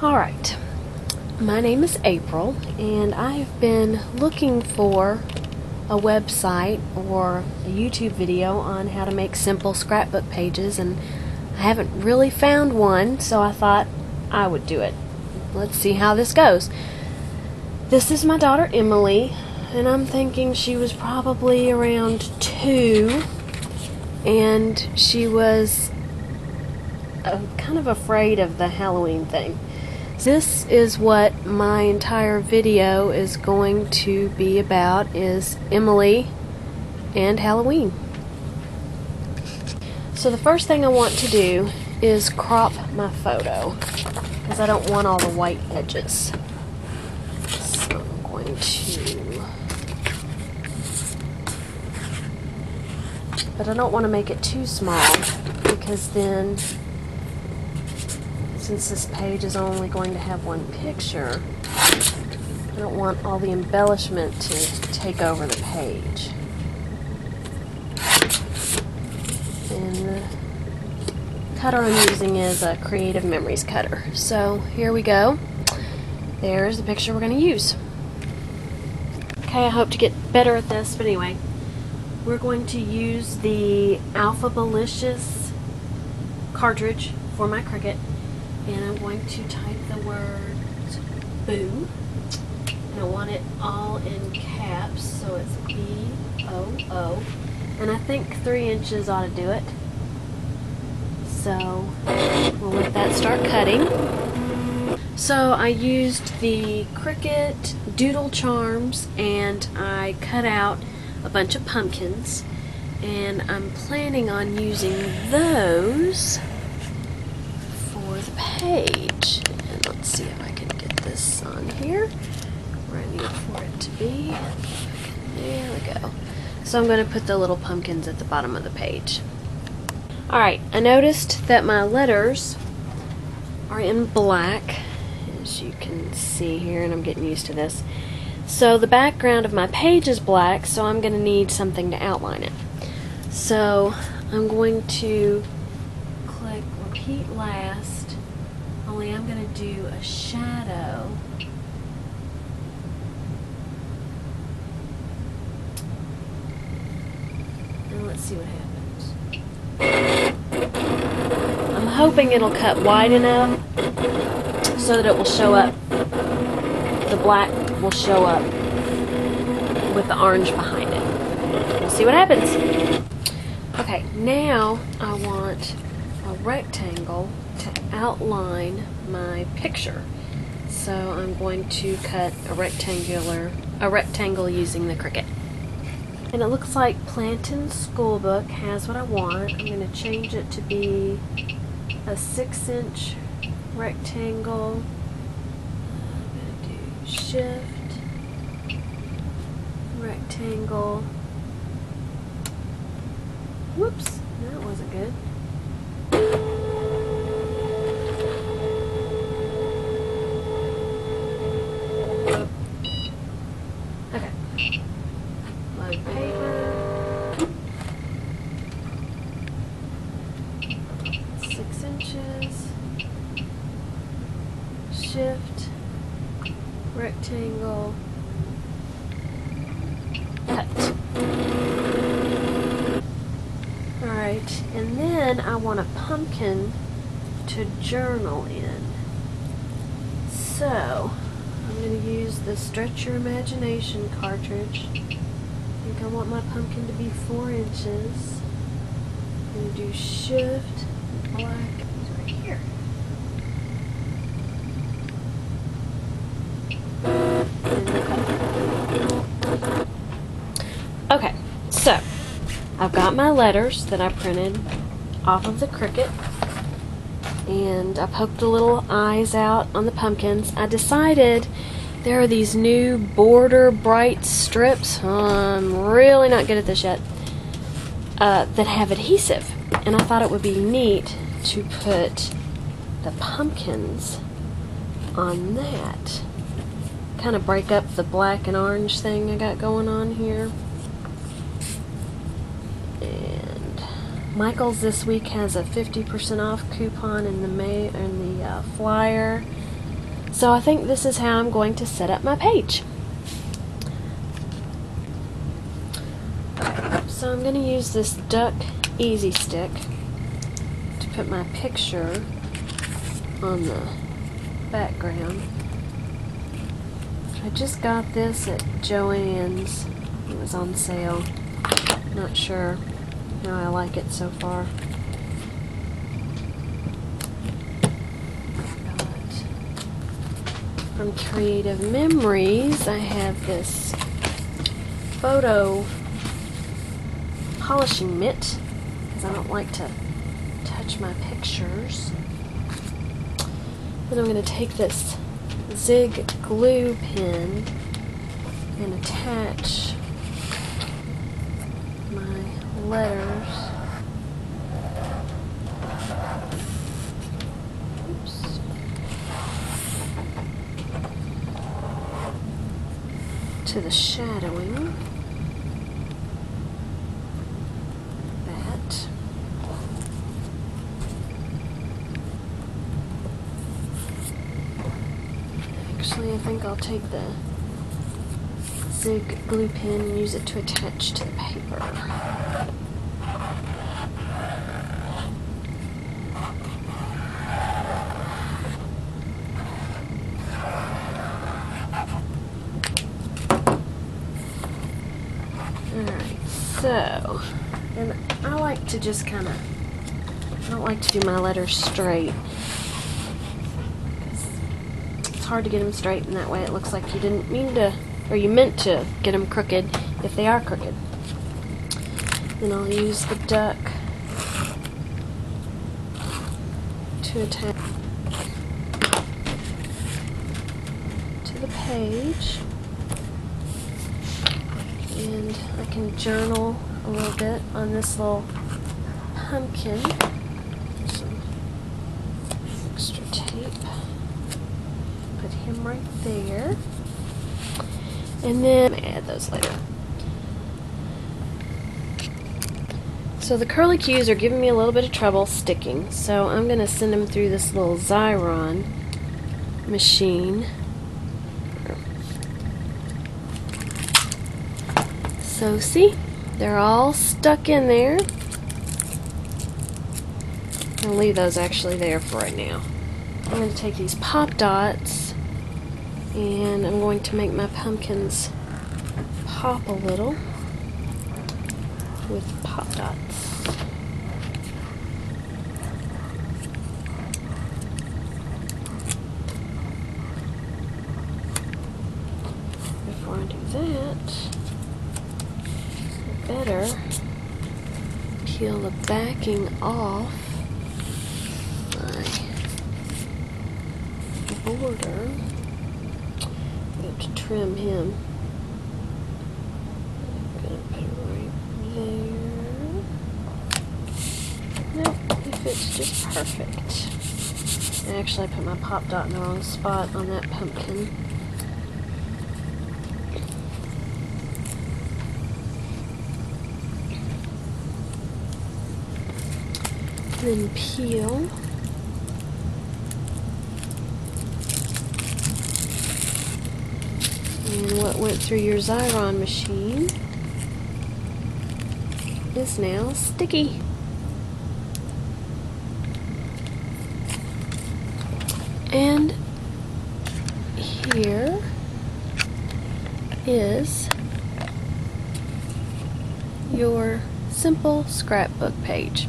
Alright, my name is April, and I've been looking for a website or a YouTube video on how to make simple scrapbook pages, and I haven't really found one, so I thought I would do it. Let's see how this goes. This is my daughter Emily, and I'm thinking she was probably around 2, and she was kind of afraid of the Halloween thing. This is what my entire video is going to be about, is Emily and Halloween. So the first thing I want to do is crop my photo, because I don't want all the white edges. So I'm going to, but I don't want to make it too small, because then, since this page is only going to have one picture, I don't want all the embellishment to take over the page. And the cutter I'm using is a Creative Memories cutter. So here we go. There's the picture we're going to use. Okay, I hope to get better at this, but anyway, we're going to use the Alphabalicious cartridge for my Cricut. And I'm going to type the word boo, and I want it all in caps, so it's B-O-O, and I think 3 inches ought to do it. So we'll let that start cutting. So I used the Cricut Doodle Charms, and I cut out a bunch of pumpkins, and I'm planning on using those the page. And let's see if I can get this on here where I need for it to be. There we go. So I'm going to put the little pumpkins at the bottom of the page. Alright, I noticed that my letters are in black, as you can see here, and I'm getting used to this. So the background of my page is black, so I'm going to need something to outline it. So I'm going to click repeat last, only I'm going to do a shadow. And let's see what happens. I'm hoping it'll cut wide enough so that it will show up, the black will show up with the orange behind it. We'll see what happens. Okay, now I want a rectangle to outline my picture. So I'm going to cut a rectangle using the Cricut. And it looks like Plantin's School Book has what I want. I'm going to change it to be a 6-inch rectangle. I'm going to do Shift, Rectangle. Whoops, that wasn't good. Okay. Load paper. 6 inches. Shift. Rectangle. Cut. Alright, and then I want a pumpkin to journal in. So I'm going to use the Stretch Your Imagination cartridge. I think I want my pumpkin to be 4 inches. I'm going to do Shift, black, it's right here. Okay, so I've got my letters that I printed off of the Cricut, and I poked the little eyes out on the pumpkins. I decided there are these new border bright strips, I'm really not good at this yet, that have adhesive, and I thought it would be neat to put the pumpkins on that. Kind of break up the black and orange thing I got going on here. And Michael's this week has a 50% off coupon in the flyer. So I think this is how I'm going to set up my page. So I'm going to use this Duck Easy Stick to put my picture on the background. I just got this at Joann's. It was on sale. Not sure how I like it so far. From Creative Memories, I have this photo polishing mitt because I don't like to touch my pictures. Then I'm going to take this Zig glue pen and attach my letters. Oops. To the shadowing. That. Actually, I think I'll take the Zig glue pen and use it to attach to the paper. Alright, so, and I like to just kind of, I don't like to do my letters straight. It's hard to get them straight, and that way it looks like you didn't mean to, or you meant to get them crooked if they are crooked. Then I'll use the duck to attach to the page. And I can journal a little bit on this little pumpkin. Some extra tape. Put him right there. And then add those later. So the curly cues are giving me a little bit of trouble sticking, so I'm going to send them through this little Xyron machine. So see, they're all stuck in there. I'll leave those actually there for right now. I'm going to take these pop dots and I'm going to make my pumpkins pop a little with pop dots. Before I do that, better peel the backing off my border. I have to trim him. I'm going to put it right there. Nope, he fits just perfect. And actually I put my pop dot in the wrong spot on that pumpkin. Then peel. And what went through your Xyron machine is now sticky. And here is your simple scrapbook page.